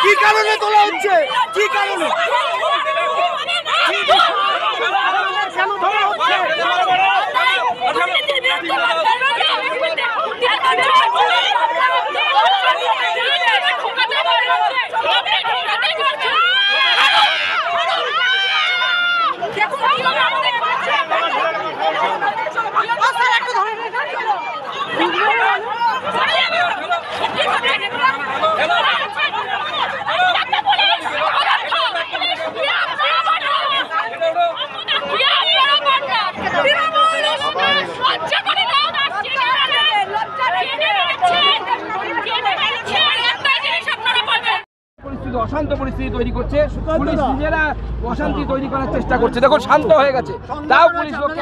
কি কারণে তোলা হচ্ছে? কি কারণে? অশান্ত পরিস্থিতি তৈরি করছে, পুলিশ নিজেরা অশান্তি তৈরি করার চেষ্টা করছে। দেখো শান্ত হয়ে গেছে, তাও পুলিশ লোককে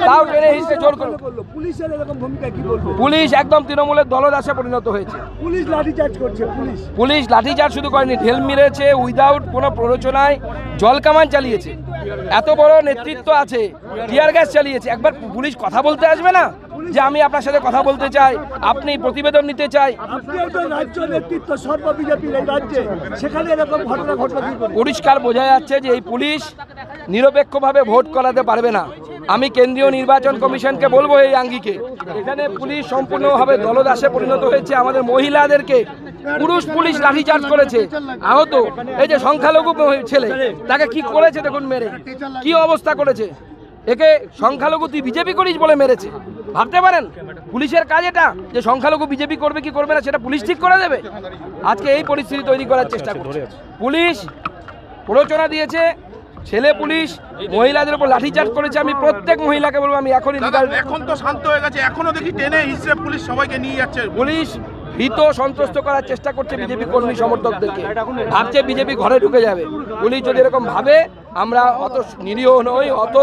তাও টেনে হিসেবে জোর করলো। পুলিশের এরকম ভূমিকা কি বলবো? পুলিশ একদম তৃণমূলের দলদাসে পরিণত হয়েছে। পুলিশ লাঠিচার্জ করছে। পুলিশ লাঠিচার্জ শুধু করেনি, ঢেল মেরেছে, উইদাউট কোনো প্ররোচনায় জল কামান চালিয়েছে। এত বড় নেতৃত্ব আছে, টিয়ার গ্যাস চালিয়েছে। একবার পুলিশ কথা বলতে আসবে না যে আমি আপনার সাথে কথা বলতে চাই, আপনি প্রতিবেদন নিতে চাই? রাজ্য নেতৃত্ব সর্ব বিজেপির এই রাজ্যে, সেখানে এরকম ঘটনা ঘটনা পরিষ্কার বোঝা যাচ্ছে যে এই পুলিশ নিরপেক্ষভাবে ভোট করাতে পারবে না। আমি কেন্দ্রীয় নির্বাচন কমিশনকে বলবো এই আঙ্গিকে, এখানে পুলিশ সম্পূর্ণভাবে দলদাসে পরিণত হয়েছে। আমাদের মহিলাদেরকে পুরুষ পুলিশ লাঠিচার্জ করেছে, আহত। এই যে সংখ্যালঘু ছেলে, তাকে কি করেছে দেখুন, মেরে কি অবস্থা করেছে। একে সংখ্যালঘু তুই বিজেপি করিস বলে মেরেছে। ভাবতে পারেন পুলিশের কাজ এটা, যে সংখ্যালঘু বিজেপি করবে কি করবে না সেটা পুলিশ ঠিক করে দেবে? আজকে এই পরিস্থিতি তৈরি করার চেষ্টা করছে পুলিশ। প্ররোচনা দিয়েছে, ছেলে পুলিশ মহিলাদের উপর লাঠিচার্জ করেছে। আমি প্রত্যেক মহিলাকে বলবো, আমি এখনই এখন তো শান্ত হয়ে গেছে, এখনো দেখি টেনে হিসেবে পুলিশ সবাইকে নিয়ে যাচ্ছে। পুলিশ ভীত সন্ত্রস্ত করার চেষ্টা করছে বিজেপি কর্মী সমর্থকদেরকে, ভাবছে বিজেপি ঘরে ঢুকে যাবে। পুলিশ যদি এরকম ভাবে, আমরা অত নিরীহ নই, অত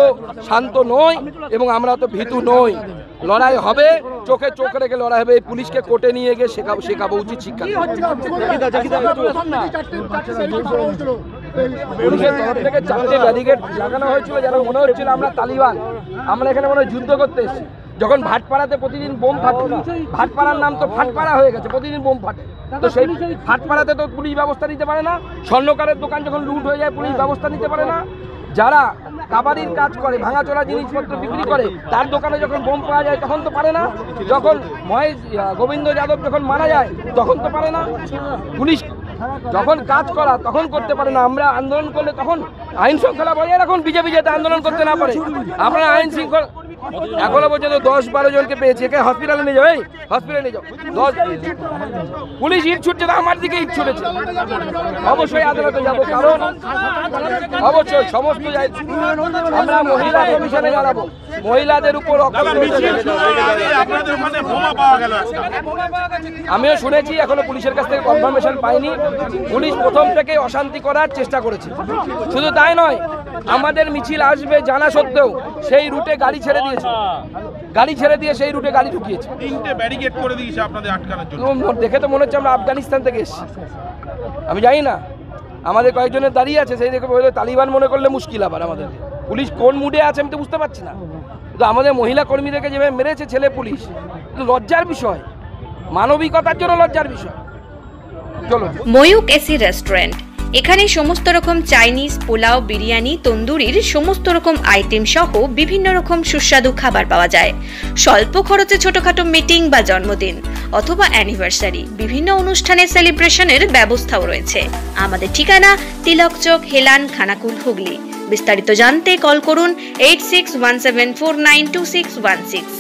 শান্ত নই, এবং আমরা অত ভীতু নই। লড়াই হবে, চোখে চোখ রেখে লড়াই হবে। এই পুলিশকে কোর্টে নিয়ে গিয়ে শেখাবো উচিত শিক্ষা। পুলিশের তরফ থেকে 4টে ব্যারিকেড লাগানো হয়েছিল, যেন মনে হচ্ছিল আমরা তালিবান, আমরা এখানে মনে হয় যুদ্ধ করতে এসেছি। যখন ভাটপাড়াতে প্রতিদিন বোম ফাটে, ভাটপাড়ার নাম তো ফাটপাড়া হয়ে গেছে, প্রতিদিন বোম ফাটে, তো সেই ফাটপাড়াতে তো পুলিশ ব্যবস্থা নিতে পারে না। স্বর্ণকারের দোকান যখন লুট হয়ে যায়, পুলিশ ব্যবস্থা নিতে পারে না। যারা কাবাডির কাজ করে, ভাঙাচোরা জিনিসপত্র বিক্রি করে, তার দোকানে যখন বোম পাওয়া যায় তখন তো পারে না। যখন গোবিন্দ যাদব যখন মারা যায় তখন তো পারে না। পুলিশ যখন কাজ করা তখন করতে পারে না। আমরা আন্দোলন করলে তখন আইন শৃঙ্খলা বজায় রাখুন, বিজেপি যাতে আন্দোলন করতে না পারে। আপনারা আইন শৃঙ্খলা এখনো পর্যন্ত 10-12 জনকে পেয়েছে, একে হসপিটালে নিয়ে যাও, এই হসপিটালে নিয়ে যাও। 10 পুলিশ ইট ছুটছে, আমার দিকে ইট ছুটেছে। অবশ্যই আদালতে যাবো, কারণ অবশ্যই সমস্ত আমরা মহিলা কমিশনে জানাবো। মহিলাদের উপর আমিও শুনেছি, এখনো পুলিশের কাছ থেকে কনফার্মেশন পাইনি। পুলিশ প্রথম থেকে অশান্তি করার চেষ্টা করেছে। শুধু তাই নয়, আমাদের মিছিল আসবে জানা সত্ত্বেও সেই রুটে গাড়ি ছেড়ে দিয়েছে, গাড়ি ছেড়ে দিয়ে সেই রুটে গাড়ি ঢুকিয়েছে। 3টে ব্যারিকেড করে দিয়েছে আপনাদের আটকানোর জন্য। দেখে তো মনে হচ্ছে আমরা আফগানিস্তান থেকে এসেছি। আমি জানি না, আমাদের কয়েকজনের দাঁড়িয়ে আছে, সেই দেখে বলে তালিবান মনে করলে মুশকিল। আবার আমাদের পুলিশ কোন মুডে আছে আমি তো বুঝতে পারছি না। কিন্তু আমাদের মহিলা কর্মীদেরকে যেভাবে মেরেছে ছেলে পুলিশ, লজ্জার বিষয়, মানবিকতার জন্য লজ্জার বিষয়। চলো, ময়ূক এসি রেস্টুরেন্ট, এখানে সমস্ত রকম চাইনিজ, পোলাও, বিরিয়ানি, তন্দুরির সমস্ত রকম আইটেম সহ বিভিন্ন রকম সুস্বাদু খাবার পাওয়া যায়। স্বল্প খরচে ছোটখাটো মিটিং বা জন্মদিন অথবা অ্যানিভার্সারি, বিভিন্ন অনুষ্ঠানে সেলিব্রেশনের ব্যবস্থাও রয়েছে। আমাদের ঠিকানা তিলক চক, হেলান, খানাকুল, হুগলি। বিস্তারিত জানতে কল করুন 8617492616।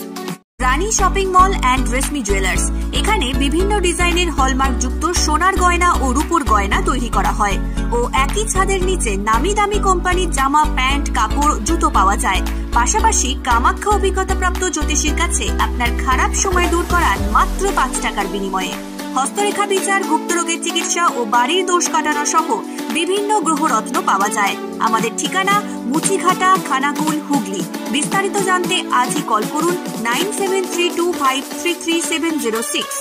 Rani shopping mall and Reshmi jewellers. এখানে বিভিন্ন ডিজাইনের হলমার্ক যুক্ত সোনার গয়না ও রূপোর গয়না তৈরি করা হয় ও একই ছাদের নিচে নামি দামি কোম্পানির জামা, প্যান্ট, কাপড়, জুতো পাওয়া যায়। পাশাপাশি কামাখ্যা অভিজ্ঞতাপ্রাপ্ত জ্যোতিষীর কাছে আপনার খারাপ সময় দূর করার মাত্র 5 টাকার বিনিময়ে। হস্তরেখা বিচার, গুপ্তরোগের চিকিৎসা ও বাড়ির দোষ কাটানো সহ বিভিন্ন গ্রহরত্ন পাওয়া যায়। আমাদের ঠিকানা মুচিঘাটা, খানাকুল, হুগলি। বিস্তারিত জানতে আজই কল করুন 9732533706।